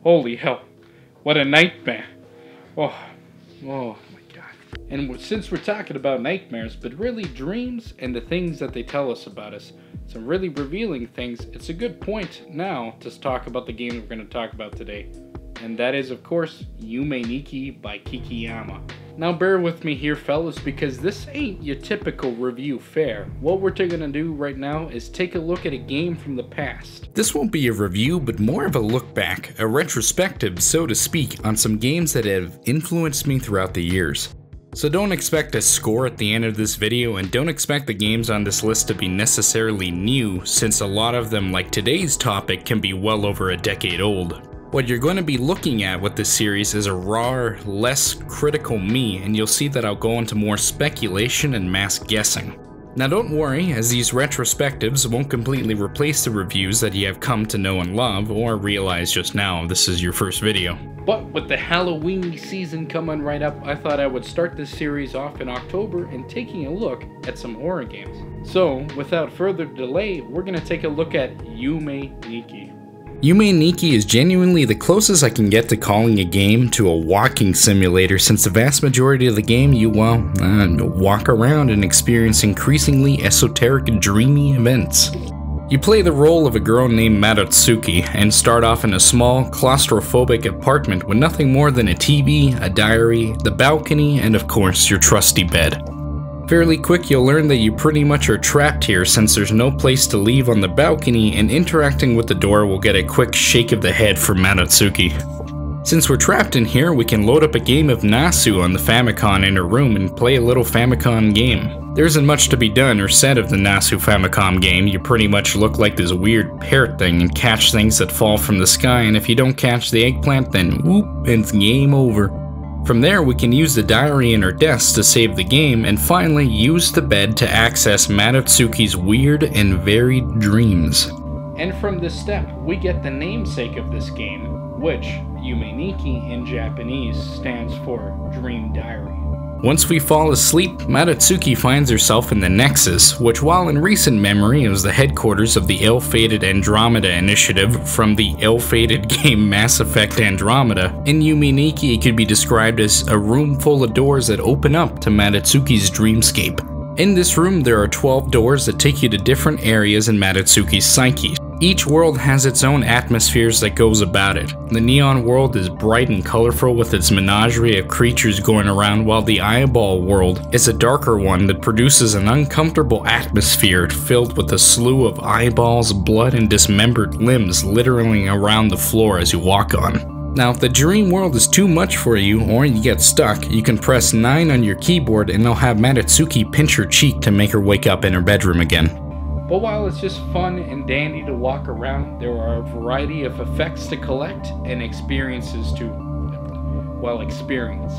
Holy hell. What a nightmare. Oh my god. And since we're talking about nightmares, but really dreams and the things that they tell us about us, some really revealing things, it's a good point now to talk about the game we're going to talk about today. And that is, of course, Yume Nikki by Kikiyama. Now bear with me here, fellas, because this ain't your typical review fare. What we're gonna do right now is take a look at a game from the past. This won't be a review, but more of a look back, a retrospective, so to speak, on some games that have influenced me throughout the years. So don't expect a score at the end of this video, and don't expect the games on this list to be necessarily new, since a lot of them, like today's topic, can be well over a decade old. What you're going to be looking at with this series is a rawer, less critical me, and you'll see that I'll go into more speculation and mass guessing. Now don't worry, as these retrospectives won't completely replace the reviews that you have come to know and love, or realize just now this is your first video. But with the Halloweenie season coming right up, I thought I would start this series off in October and taking a look at some horror games. So, without further delay, we're going to take a look at Yume Nikki. Yume Nikki is genuinely the closest I can get to calling a game to a walking simulator, since the vast majority of the game you, walk around and experience increasingly esoteric, dreamy events. You play the role of a girl named Madatsuki and start off in a small, claustrophobic apartment with nothing more than a TV, a diary, the balcony, and of course your trusty bed. Fairly quick you'll learn that you pretty much are trapped here, since there's no place to leave on the balcony, and interacting with the door will get a quick shake of the head from Madatsuki. Since we're trapped in here, we can load up a game of Nasu on the Famicom in her room and play a little Famicom game. There isn't much to be done or said of the Nasu Famicom game. You pretty much look like this weird parrot thing and catch things that fall from the sky, and if you don't catch the eggplant, then whoop, it's game over. From there, we can use the diary in her desk to save the game, and finally use the bed to access Madatsuki's weird and varied dreams. And from this step, we get the namesake of this game, which, Yume Nikki in Japanese, stands for Dream Diary. Once we fall asleep, Madatsuki finds herself in the Nexus, which while in recent memory was the headquarters of the ill-fated Andromeda Initiative from the ill-fated game Mass Effect Andromeda, in Yume Nikki it could be described as a room full of doors that open up to Madatsuki's dreamscape. In this room there are 12 doors that take you to different areas in Madatsuki's psyche. Each world has its own atmospheres that goes about it. The neon world is bright and colorful with its menagerie of creatures going around, while the eyeball world is a darker one that produces an uncomfortable atmosphere filled with a slew of eyeballs, blood, and dismembered limbs littering around the floor as you walk on. Now if the dream world is too much for you, or you get stuck, you can press 9 on your keyboard and they'll have Madatsuki pinch her cheek to make her wake up in her bedroom again. But while it's just fun and dandy to walk around, there are a variety of effects to collect and experiences to, experience.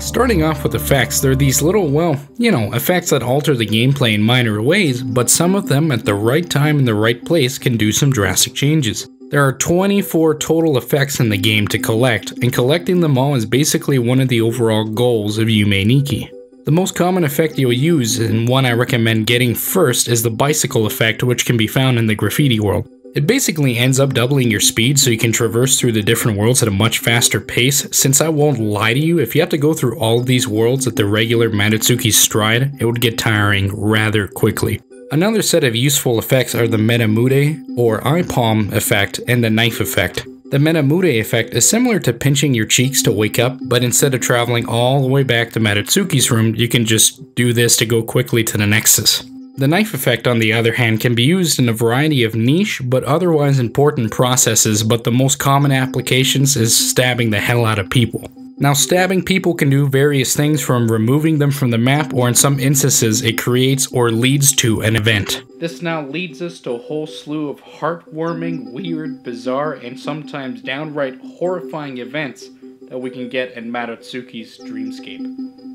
Starting off with effects, there are these little, effects that alter the gameplay in minor ways, but some of them at the right time in the right place can do some drastic changes. There are 24 total effects in the game to collect, and collecting them all is basically one of the overall goals of Yume Nikki. The most common effect you'll use, and one I recommend getting first, is the bicycle effect, which can be found in the graffiti world. It basically ends up doubling your speed so you can traverse through the different worlds at a much faster pace. Since I won't lie to you, if you have to go through all of these worlds at the regular Madatsuki's stride, it would get tiring rather quickly. Another set of useful effects are the Metamude, or eye palm effect, and the knife effect. The Metamude effect is similar to pinching your cheeks to wake up, but instead of traveling all the way back to Madatsuki's room, you can just do this to go quickly to the Nexus. The knife effect, on the other hand, can be used in a variety of niche but otherwise important processes, but the most common applications is stabbing the hell out of people. Now, stabbing people can do various things, from removing them from the map, or in some instances it creates or leads to an event. This now leads us to a whole slew of heartwarming, weird, bizarre, and sometimes downright horrifying events that we can get in Madatsuki's dreamscape.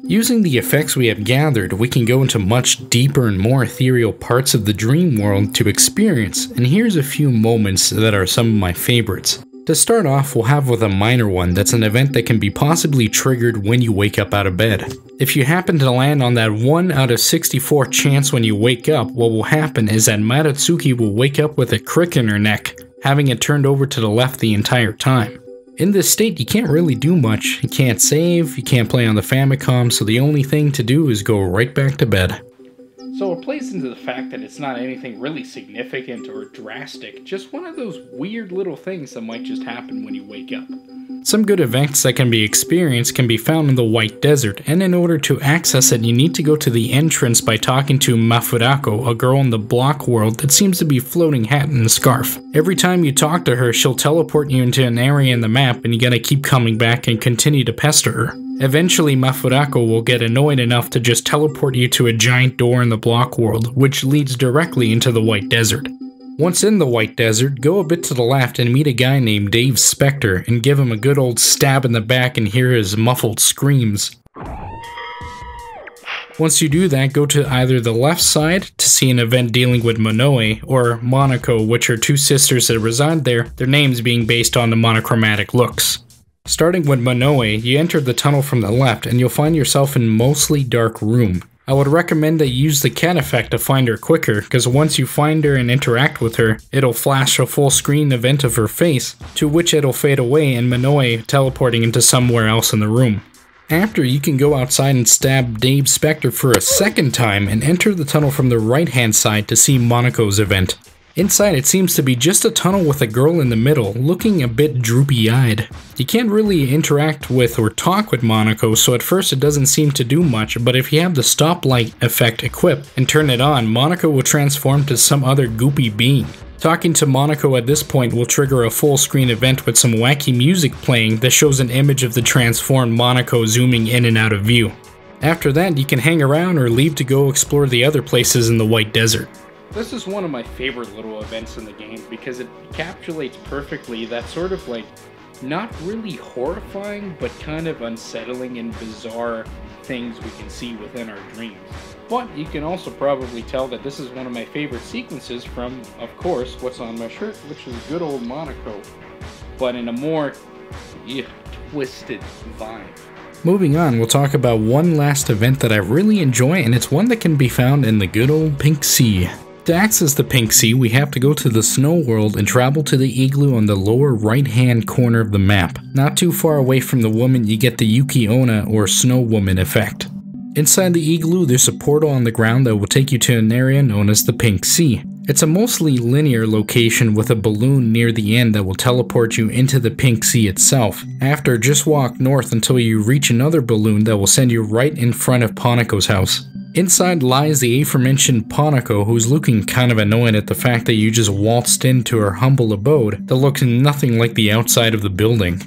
Using the effects we have gathered, we can go into much deeper and more ethereal parts of the dream world to experience, and here's a few moments that are some of my favorites. To start off, we'll have with a minor one that's an event that can be possibly triggered when you wake up out of bed. If you happen to land on that 1 out of 64 chance when you wake up, what will happen is that Madatsuki will wake up with a crick in her neck, having it turned over to the left the entire time. In this state, you can't really do much. You can't save, you can't play on the Famicom, so the only thing to do is go right back to bed. So it plays into the fact that it's not anything really significant or drastic, just one of those weird little things that might just happen when you wake up. Some good events that can be experienced can be found in the White Desert, and in order to access it, you need to go to the entrance by talking to Mafurako, a girl in the block world that seems to be floating hat and scarf. Every time you talk to her, she'll teleport you into an area in the map, and you gotta keep coming back and continue to pester her. Eventually, Mafurako will get annoyed enough to just teleport you to a giant door in the block world, which leads directly into the White Desert. Once in the White Desert, go a bit to the left and meet a guy named Dave Spector and give him a good old stab in the back and hear his muffled screams. Once you do that, go to either the left side to see an event dealing with Monoe or Monaco, which are two sisters that reside there, their names being based on the monochromatic looks. Starting with Monoe, you enter the tunnel from the left and you'll find yourself in a mostly dark room. I would recommend that you use the cat effect to find her quicker, because once you find her and interact with her, it'll flash a full screen event of her face, to which it'll fade away and Monoe teleporting into somewhere else in the room. After, you can go outside and stab Dave Spector for a second time and enter the tunnel from the right hand side to see Monaco's event. Inside, it seems to be just a tunnel with a girl in the middle, looking a bit droopy-eyed. You can't really interact with or talk with Monaco, so at first it doesn't seem to do much, but if you have the stoplight effect equipped and turn it on, Monaco will transform to some other goopy being. Talking to Monaco at this point will trigger a full screen event with some wacky music playing that shows an image of the transformed Monaco zooming in and out of view. After that, you can hang around or leave to go explore the other places in the White Desert. This is one of my favorite little events in the game because it encapsulates perfectly that sort of like, not really horrifying, but kind of unsettling and bizarre things we can see within our dreams. But you can also probably tell that this is one of my favorite sequences from, of course, what's on my shirt, which is good old Monaco, but in a more twisted vibe. Moving on, we'll talk about one last event that I really enjoy, and it's one that can be found in the good old Pink Sea. To access the Pink Sea, we have to go to the snow world and travel to the igloo on the lower right hand corner of the map. Not too far away from the woman, you get the Yuki Onna or Snow Woman effect. Inside the igloo, there's a portal on the ground that will take you to an area known as the Pink Sea. It's a mostly linear location with a balloon near the end that will teleport you into the Pink Sea itself. After, just walk north until you reach another balloon that will send you right in front of Ponaco's house. Inside lies the aforementioned Ponaco, who's looking kind of annoyed at the fact that you just waltzed into her humble abode that looks nothing like the outside of the building.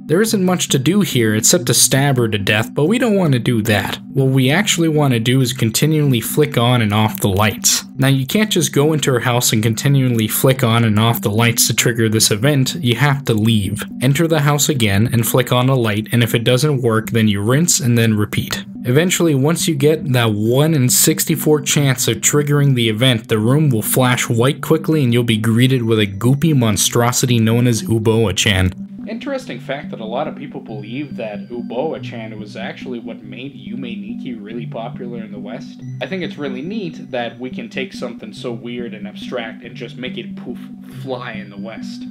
There isn't much to do here except to stab her to death, but we don't want to do that. What we actually want to do is continually flick on and off the lights. Now, you can't just go into her house and continually flick on and off the lights to trigger this event. You have to leave. Enter the house again and flick on a light, and if it doesn't work, then you rinse and then repeat. Eventually, once you get that 1 in 64 chance of triggering the event, the room will flash white quickly and you'll be greeted with a goopy monstrosity known as Uboa-chan. Interesting fact that a lot of people believe that Uboa-chan was actually what made Yume Nikki really popular in the West. I think it's really neat that we can take something so weird and abstract and just make it poof, fly in the West.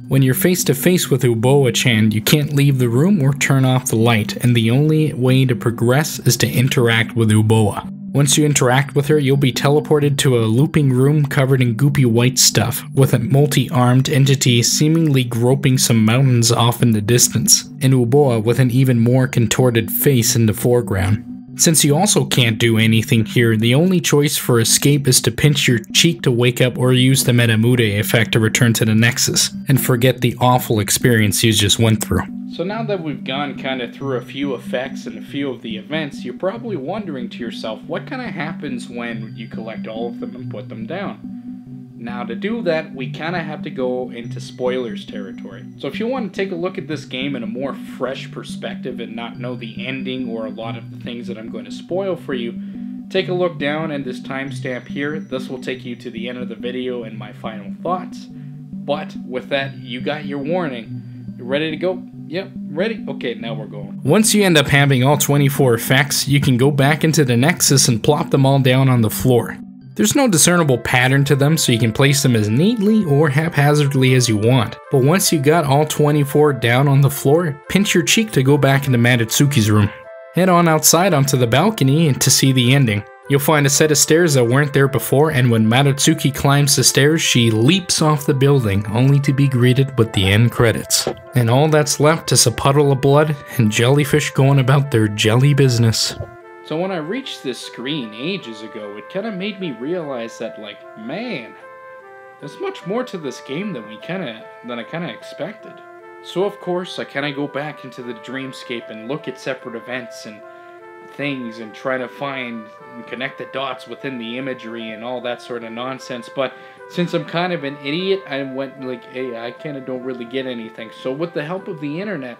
When you're face to face with Uboa-chan, you can't leave the room or turn off the light, and the only way to progress is to interact with Uboa. Once you interact with her, you'll be teleported to a looping room covered in goopy white stuff, with a multi-armed entity seemingly groping some mountains off in the distance, and Uboa with an even more contorted face in the foreground. Since you also can't do anything here, the only choice for escape is to pinch your cheek to wake up or use the Metamude effect to return to the Nexus, and forget the awful experience you just went through. So now that we've gone kind of through a few effects and a few of the events, you're probably wondering to yourself, what kind of happens when you collect all of them and put them down? Now to do that, we kind of have to go into spoilers territory. So if you want to take a look at this game in a more fresh perspective and not know the ending or a lot of the things that I'm going to spoil for you, take a look down and this timestamp here. This will take you to the end of the video and my final thoughts. But with that, you got your warning. You ready to go? Yep, ready? Okay, now we're going. Once you end up having all 24 effects, you can go back into the Nexus and plop them all down on the floor. There's no discernible pattern to them, so you can place them as neatly or haphazardly as you want. But once you got all 24 down on the floor, pinch your cheek to go back into Matatsuki's room. Head on outside onto the balcony and to see the ending. You'll find a set of stairs that weren't there before, and when Matatsuki climbs the stairs, she leaps off the building, only to be greeted with the end credits. And all that's left is a puddle of blood and jellyfish going about their jelly business. So when I reached this screen ages ago, it kind of made me realize that, like, man, there's much more to this game than I kind of expected. So of course, I kind of go back into the dreamscape and look at separate events and things and try to find and connect the dots within the imagery and all that sort of nonsense. But since I'm kind of an idiot, I went like, hey, I kind of don't really get anything. So with the help of the internet,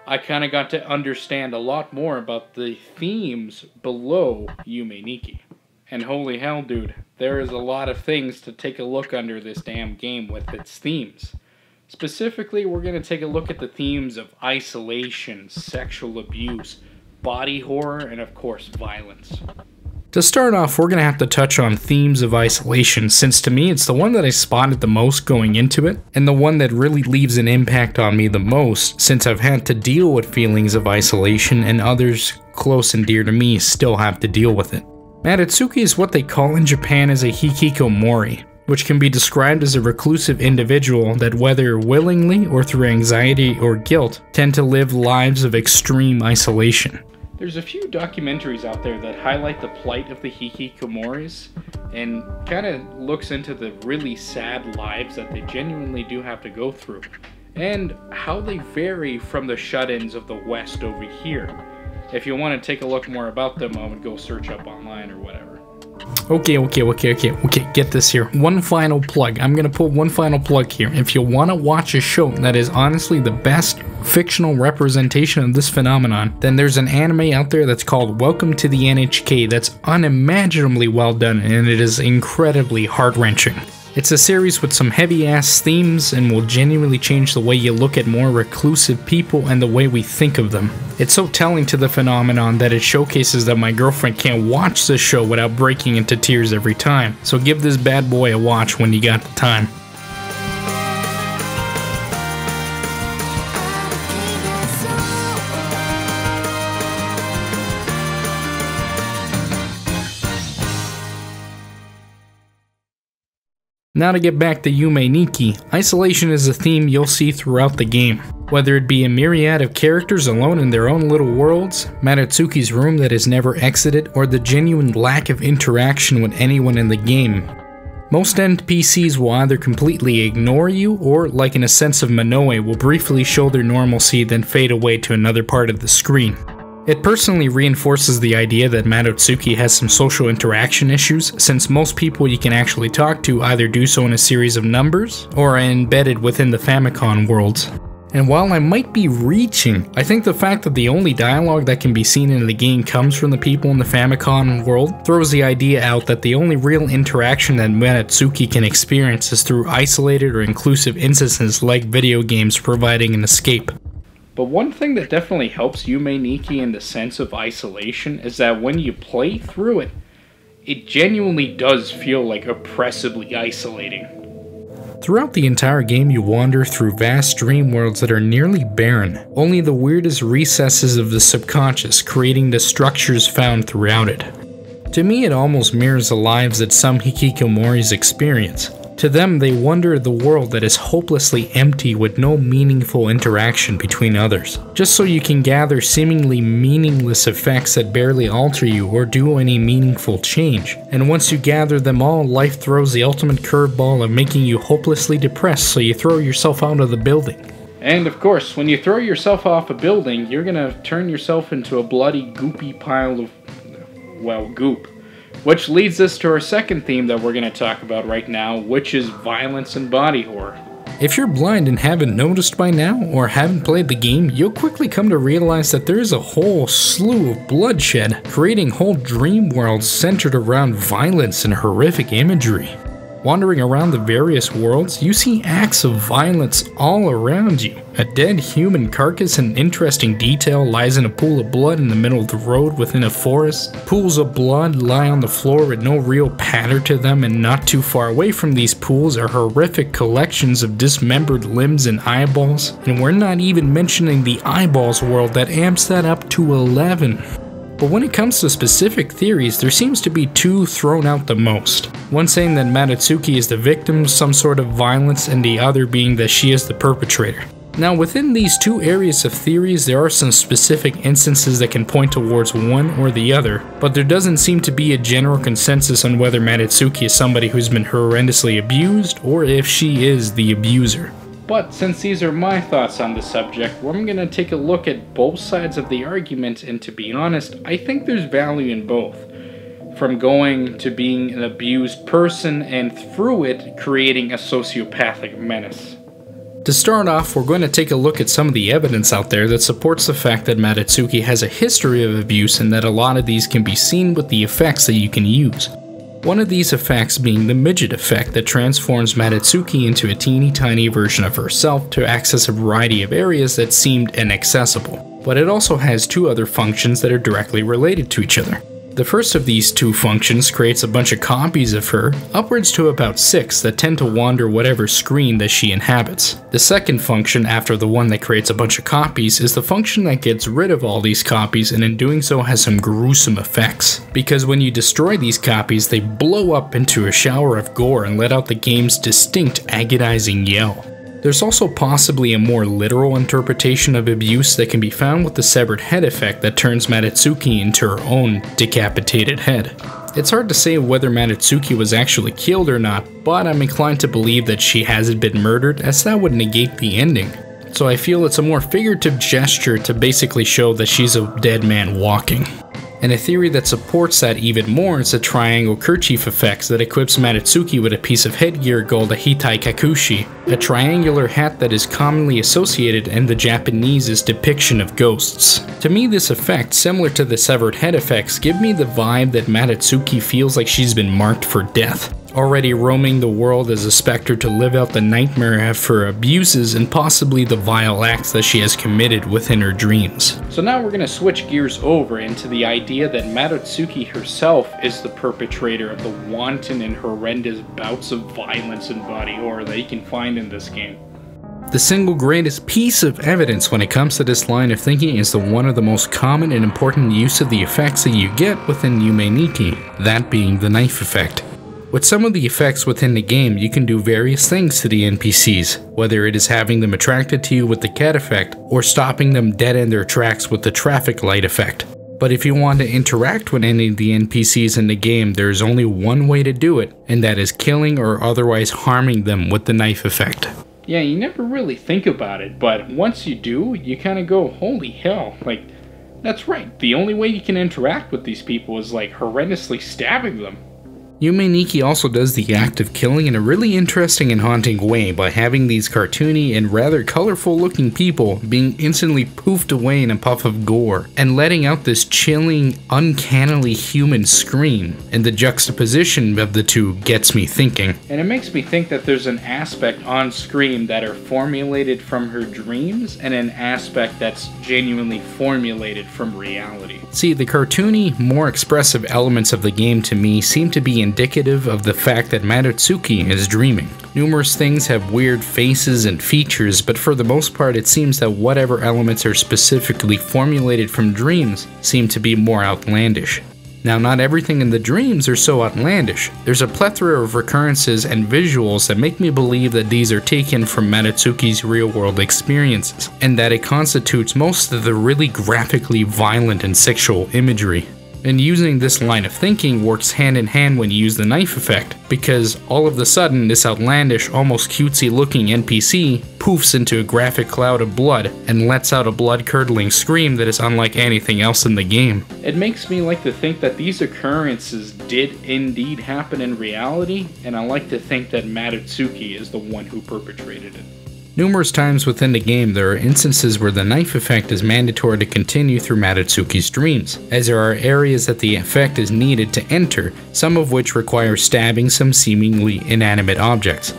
I kind of got to understand a lot more about the themes below Yume Nikki. And holy hell, dude, there is a lot of things to take a look under this damn game with its themes. Specifically, we're going to take a look at the themes of isolation, sexual abuse, body horror, and of course, violence. To start off, we're going to have to touch on themes of isolation, since to me it's the one that I spotted the most going into it, and the one that really leaves an impact on me the most, since I've had to deal with feelings of isolation and others close and dear to me still have to deal with it. Matatsuki is what they call in Japan as a hikikomori, which can be described as a reclusive individual that, whether willingly or through anxiety or guilt, tend to live lives of extreme isolation. There's a few documentaries out there that highlight the plight of the hikikomoris and kind of looks into the really sad lives that they genuinely do have to go through, and how they vary from the shut-ins of the West over here. If you want to take a look more about them, I would go search up online or whatever. Okay, get this here. One final plug. I'm gonna put one final plug here. If you want to watch a show that is honestly the best fictional representation of this phenomenon, then there's an anime out there that's called Welcome to the NHK that's unimaginably well done, and it is incredibly heart-wrenching. It's a series with some heavy-ass themes and will genuinely change the way you look at more reclusive people and the way we think of them. It's so telling to the phenomenon that it showcases that my girlfriend can't watch this show without breaking into tears every time. So give this bad boy a watch when you got the time. Now to get back to Yume Nikki, isolation is a theme you'll see throughout the game. Whether it be a myriad of characters alone in their own little worlds, Matatsuki's room that is never exited, or the genuine lack of interaction with anyone in the game. Most NPCs will either completely ignore you, or, like in a sense of Manoe, will briefly show their normalcy then fade away to another part of the screen. It personally reinforces the idea that Matatsuki has some social interaction issues, since most people you can actually talk to either do so in a series of numbers, or are embedded within the Famicom worlds. And while I might be reaching, I think the fact that the only dialogue that can be seen in the game comes from the people in the Famicom world throws the idea out that the only real interaction that Matatsuki can experience is through isolated or inclusive instances like video games providing an escape. But one thing that definitely helps Yume Nikki in the sense of isolation is that when you play through it, it genuinely does feel like oppressively isolating. Throughout the entire game, you wander through vast dream worlds that are nearly barren, only the weirdest recesses of the subconscious creating the structures found throughout it. To me, it almost mirrors the lives that some hikikomoris experience. To them, they wander the world that is hopelessly empty with no meaningful interaction between others, just so you can gather seemingly meaningless effects that barely alter you or do any meaningful change. And once you gather them all, life throws the ultimate curveball of making you hopelessly depressed, so you throw yourself out of the building. And of course, when you throw yourself off a building, you're gonna turn yourself into a bloody goopy pile of, well, goop. Which leads us to our second theme that we're going to talk about right now, which is violence and body horror. If you're blind and haven't noticed by now, or haven't played the game, you'll quickly come to realize that there is a whole slew of bloodshed, creating whole dream worlds centered around violence and horrific imagery. Wandering around the various worlds, you see acts of violence all around you. A dead human carcass in interesting detail lies in a pool of blood in the middle of the road within a forest. Pools of blood lie on the floor with no real pattern to them, and not too far away from these pools are horrific collections of dismembered limbs and eyeballs, and we're not even mentioning the eyeballs world that amps that up to 11. But when it comes to specific theories, there seems to be two thrown out the most. One saying that Matsutsuki is the victim of some sort of violence, and the other being that she is the perpetrator. Now, within these two areas of theories, there are some specific instances that can point towards one or the other, but there doesn't seem to be a general consensus on whether Matsutsuki is somebody who's been horrendously abused, or if she is the abuser. But since these are my thoughts on the subject, I'm going to take a look at both sides of the argument, and to be honest, I think there's value in both. From going to being an abused person and through it creating a sociopathic menace. To start off, we're going to take a look at some of the evidence out there that supports the fact that Matsutsuki has a history of abuse, and that a lot of these can be seen with the effects that you can use. One of these effects being the midget effect that transforms Matsutsuki into a teeny tiny version of herself to access a variety of areas that seemed inaccessible. But it also has two other functions that are directly related to each other. The first of these two functions creates a bunch of copies of her, upwards to about 6 that tend to wander whatever screen that she inhabits. The second function, after the one that creates a bunch of copies, is the function that gets rid of all these copies, and in doing so has some gruesome effects. Because when you destroy these copies, they blow up into a shower of gore and let out the game's distinct agonizing yell. There's also possibly a more literal interpretation of abuse that can be found with the severed head effect that turns Matsutsuki into her own decapitated head. It's hard to say whether Matsutsuki was actually killed or not, but I'm inclined to believe that she hasn't been murdered, as that would negate the ending. So I feel it's a more figurative gesture to basically show that she's a dead man walking. And a theory that supports that even more is the triangle kerchief effects that equips Matsutsuki with a piece of headgear called a hitai kakushi, a triangular hat that is commonly associated in the Japanese depiction of ghosts. To me, this effect, similar to the severed head effects, give me the vibe that Matsutsuki feels like she's been marked for death, already roaming the world as a specter to live out the nightmare of her abuses and possibly the vile acts that she has committed within her dreams. So now we're going to switch gears over into the idea that Matsutsuki herself is the perpetrator of the wanton and horrendous bouts of violence and body horror that you can find in this game. The single greatest piece of evidence when it comes to this line of thinking is the one of the most common and important use of the effects that you get within Yume Nikki, that being the knife effect. With some of the effects within the game, you can do various things to the NPCs, whether it is having them attracted to you with the cat effect, or stopping them dead in their tracks with the traffic light effect. But if you want to interact with any of the NPCs in the game, there is only one way to do it, and that is killing or otherwise harming them with the knife effect. Yeah, you never really think about it, but once you do, you kind of go, holy hell, like, that's right, the only way you can interact with these people is like horrendously stabbing them. Yume Nikki also does the act of killing in a really interesting and haunting way by having these cartoony and rather colorful looking people being instantly poofed away in a puff of gore and letting out this chilling, uncannily human scream, and the juxtaposition of the two gets me thinking. And it makes me think that there's an aspect on screen that are formulated from her dreams and an aspect that's genuinely formulated from reality. See, the cartoony, more expressive elements of the game to me seem to be indicative of the fact that Matsutsuki is dreaming. Numerous things have weird faces and features, but for the most part it seems that whatever elements are specifically formulated from dreams seem to be more outlandish. Now, not everything in the dreams are so outlandish. There's a plethora of recurrences and visuals that make me believe that these are taken from Matsutsuki's real-world experiences, and that it constitutes most of the really graphically violent and sexual imagery. And using this line of thinking works hand in hand when you use the knife effect, because all of a sudden this outlandish, almost cutesy looking NPC poofs into a graphic cloud of blood and lets out a blood-curdling scream that is unlike anything else in the game. It makes me like to think that these occurrences did indeed happen in reality, and I like to think that Matsutsuki is the one who perpetrated it. Numerous times within the game, there are instances where the knife effect is mandatory to continue through Madatsuki's dreams, as there are areas that the effect is needed to enter, some of which require stabbing some seemingly inanimate objects.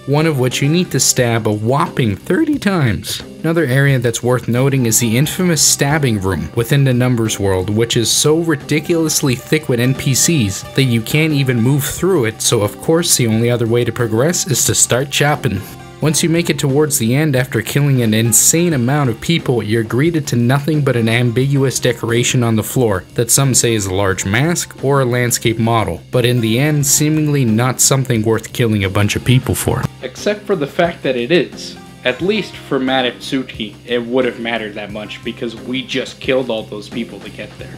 One of which you need to stab a whopping 30 times. Another area that's worth noting is the infamous stabbing room within the Numbers world, which is so ridiculously thick with NPCs that you can't even move through it, so of course the only other way to progress is to start chopping. Once you make it towards the end after killing an insane amount of people, you're greeted to nothing but an ambiguous decoration on the floor that some say is a large mask or a landscape model, but in the end seemingly not something worth killing a bunch of people for. Except for the fact that it is. At least for Madatsuki, it would have mattered that much because we just killed all those people to get there.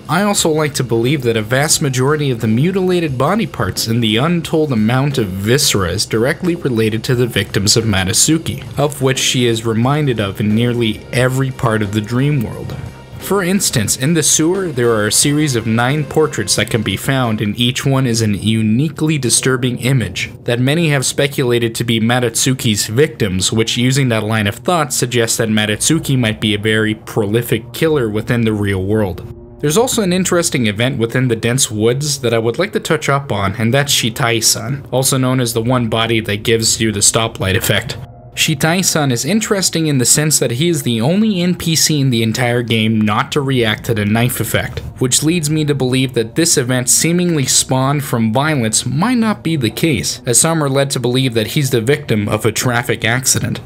I also like to believe that a vast majority of the mutilated body parts and the untold amount of viscera is directly related to the victims of Madatsuki, of which she is reminded of in nearly every part of the dream world. For instance, in the sewer, there are a series of 9 portraits that can be found, and each one is an uniquely disturbing image that many have speculated to be Madatsuki's victims, which using that line of thought suggests that Madatsuki might be a very prolific killer within the real world. There's also an interesting event within the dense woods that I would like to touch up on, and that's Shitai-san, also known as the one body that gives you the stoplight effect. Shitai-san is interesting in the sense that he is the only NPC in the entire game not to react to the knife effect, which leads me to believe that this event seemingly spawned from violence might not be the case, as some are led to believe that he's the victim of a traffic accident.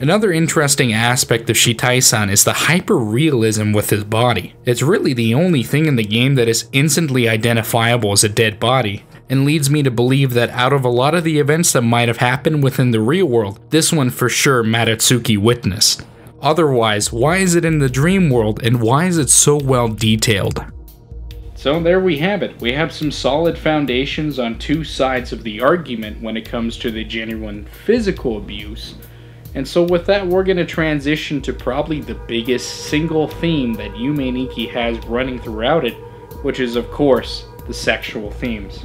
Another interesting aspect of Shitai-san is the hyper-realism with his body. It's really the only thing in the game that is instantly identifiable as a dead body, and leads me to believe that out of a lot of the events that might have happened within the real world, this one for sure Madatsuki witnessed. Otherwise, why is it in the dream world, and why is it so well detailed? So there we have it. We have some solid foundations on two sides of the argument when it comes to the genuine physical abuse. And so with that, we're going to transition to probably the biggest single theme that Yume Nikki has running throughout it, which is of course the sexual themes.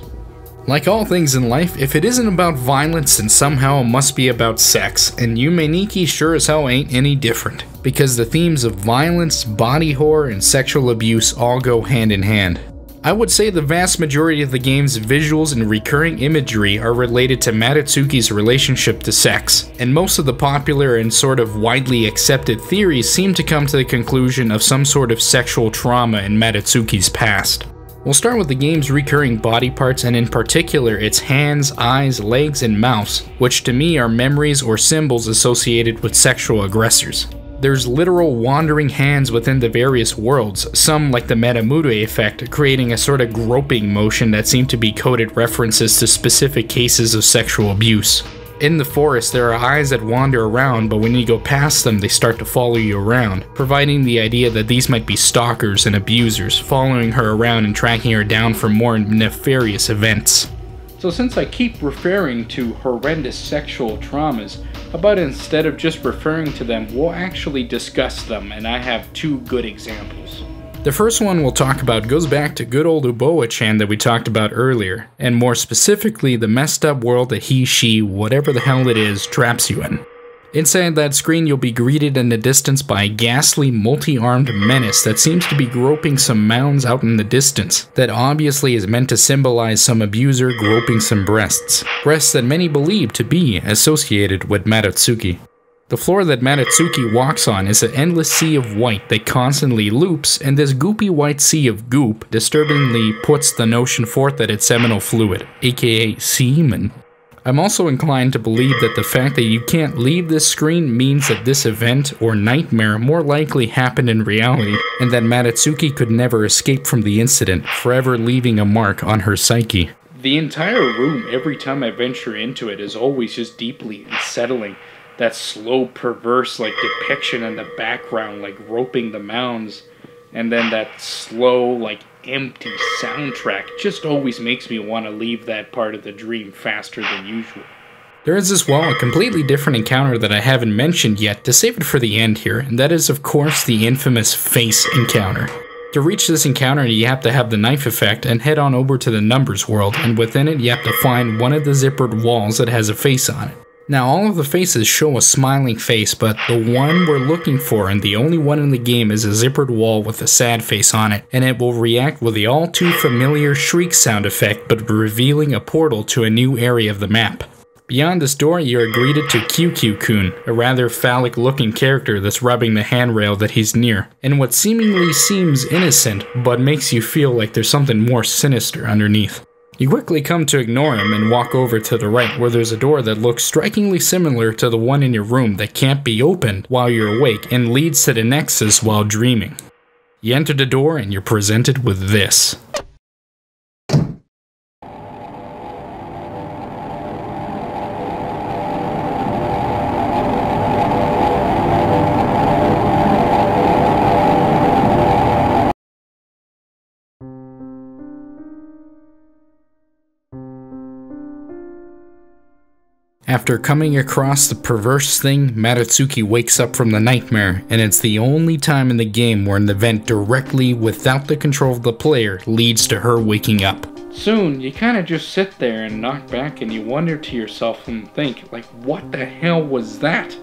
Like all things in life, if it isn't about violence, then somehow it must be about sex, and Yume Nikki sure as hell ain't any different, because the themes of violence, body horror, and sexual abuse all go hand in hand. I would say the vast majority of the game's visuals and recurring imagery are related to Madatsuki's relationship to sex, and most of the popular and sort of widely accepted theories seem to come to the conclusion of some sort of sexual trauma in Madatsuki's past. We'll start with the game's recurring body parts, and in particular its hands, eyes, legs, and mouths, which to me are memories or symbols associated with sexual aggressors. There's literal wandering hands within the various worlds, some like the Metamute effect, creating a sort of groping motion that seem to be coded references to specific cases of sexual abuse. In the forest, there are eyes that wander around, but when you go past them, they start to follow you around, providing the idea that these might be stalkers and abusers, following her around and tracking her down for more nefarious events. So since I keep referring to horrendous sexual traumas, how about instead of just referring to them, we'll actually discuss them, and I have 2 good examples. The first one we'll talk about goes back to good old Uboa-chan that we talked about earlier, and more specifically the messed up world that he, she, whatever the hell it is, traps you in. Inside that screen, you'll be greeted in the distance by a ghastly, multi-armed menace that seems to be groping some mounds out in the distance, that obviously is meant to symbolize some abuser groping some breasts. Breasts that many believe to be associated with Madatsuki. The floor that Madatsuki walks on is an endless sea of white that constantly loops, and this goopy white sea of goop disturbingly puts the notion forth that it's seminal fluid, aka semen. I'm also inclined to believe that the fact that you can't leave this screen means that this event or nightmare more likely happened in reality, and that Madatsuki could never escape from the incident, forever leaving a mark on her psyche. The entire room, every time I venture into it, is always just deeply unsettling. That slow, perverse, depiction in the background, roping the mounds, and then that slow, empty soundtrack just always makes me want to leave that part of the dream faster than usual. There is as well a completely different encounter that I haven't mentioned yet to save it for the end here, and that is of course the infamous face encounter. To reach this encounter, you have to have the knife effect and head on over to the Numbers world, and within it you have to find one of the zippered walls that has a face on it. Now all of the faces show a smiling face, but the one we're looking for and the only one in the game is a zippered wall with a sad face on it, and it will react with the all too familiar shriek sound effect but revealing a portal to a new area of the map. Beyond this door, you are greeted to QQ-kun, a rather phallic looking character that's rubbing the handrail that he's near, in what seemingly seems innocent but makes you feel like there's something more sinister underneath. You quickly come to ignore him and walk over to the right where there's a door that looks strikingly similar to the one in your room that can't be opened while you're awake and leads to the nexus while dreaming. You enter the door and you're presented with this. After coming across the perverse thing, Maritsuki wakes up from the nightmare, and it's the only time in the game where an event directly, without the control of the player, leads to her waking up. Soon, you kind of just sit there and knock back and you wonder to yourself and think, like, what the hell was that?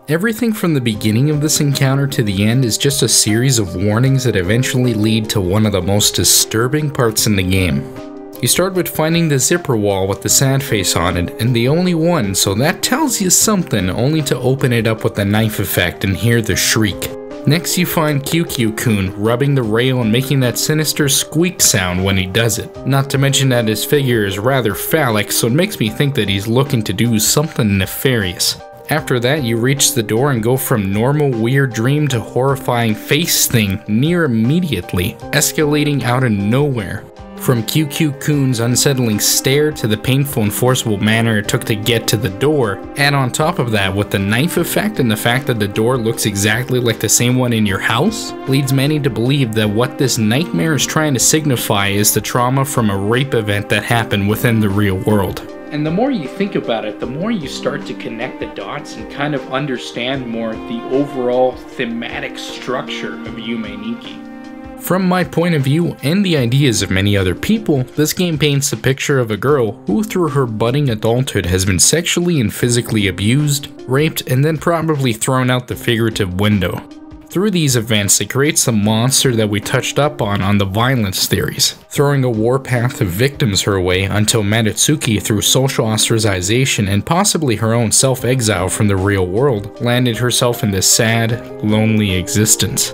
Everything from the beginning of this encounter to the end is just a series of warnings that eventually lead to one of the most disturbing parts in the game. You start with finding the zipper wall with the sad face on it, and the only one, so that tells you something, only to open it up with the knife effect and hear the shriek. Next you find QQ-kun rubbing the rail and making that sinister squeak sound when he does it. Not to mention that his figure is rather phallic, so it makes me think that he's looking to do something nefarious. After that, you reach the door and go from normal weird dream to horrifying face thing near immediately, escalating out of nowhere. From QQ-kun's unsettling stare to the painful and forcible manner it took to get to the door, and on top of that with the knife effect and the fact that the door looks exactly like the same one in your house, leads many to believe that what this nightmare is trying to signify is the trauma from a rape event that happened within the real world. And the more you think about it, the more you start to connect the dots and kind of understand more the overall thematic structure of Yume Nikki. From my point of view, and the ideas of many other people, this game paints the picture of a girl who through her budding adulthood has been sexually and physically abused, raped, and then probably thrown out the figurative window. Through these events, it creates the monster that we touched up on the violence theories, throwing a warpath of victims her way until Maritsuki, through social ostracization and possibly her own self-exile from the real world, landed herself in this sad, lonely existence.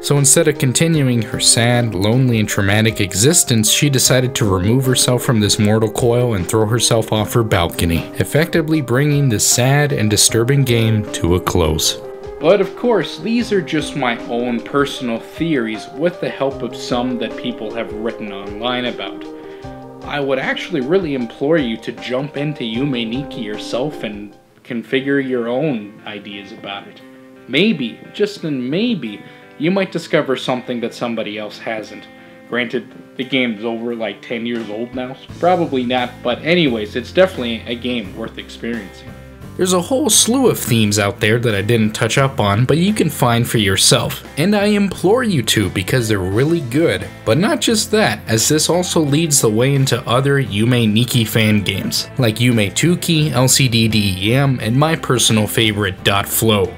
So instead of continuing her sad, lonely, and traumatic existence, she decided to remove herself from this mortal coil and throw herself off her balcony, effectively bringing this sad and disturbing game to a close. But of course, these are just my own personal theories with the help of some that people have written online about. I would actually really implore you to jump into Yume Nikki yourself and configure your own ideas about it. Maybe, just maybe, you might discover something that somebody else hasn't. Granted, the game's over like 10 years old now, so probably not, but anyways, it's definitely a game worth experiencing. There's a whole slew of themes out there that I didn't touch up on, but you can find for yourself. And I implore you to because they're really good. But not just that, as this also leads the way into other Yume Nikki fan games, like Yume Tuki, LCD DEM, and my personal favorite, .flow.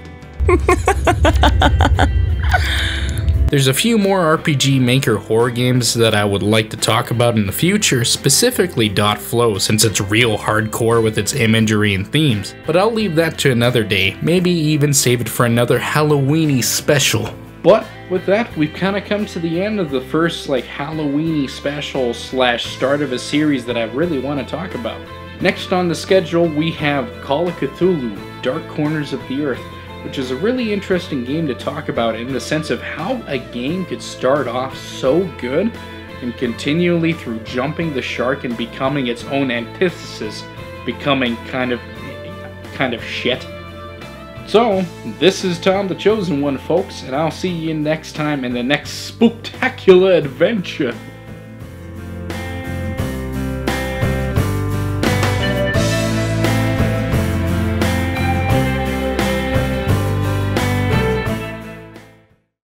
There's a few more RPG Maker horror games that I would like to talk about in the future, specifically .flow since it's real hardcore with its imagery and themes, but I'll leave that to another day, maybe even save it for another Halloweenie special. But with that, we've kind of come to the end of the first Halloweenie special / start of a series that I really want to talk about. Next on the schedule we have Call of Cthulhu, Dark Corners of the Earth, which is a really interesting game to talk about in the sense of how a game could start off so good and continually through jumping the shark and becoming its own antithesis, becoming kind of shit. So, this is Tom the Chosen One, folks, and I'll see you next time in the next spooktacular adventure.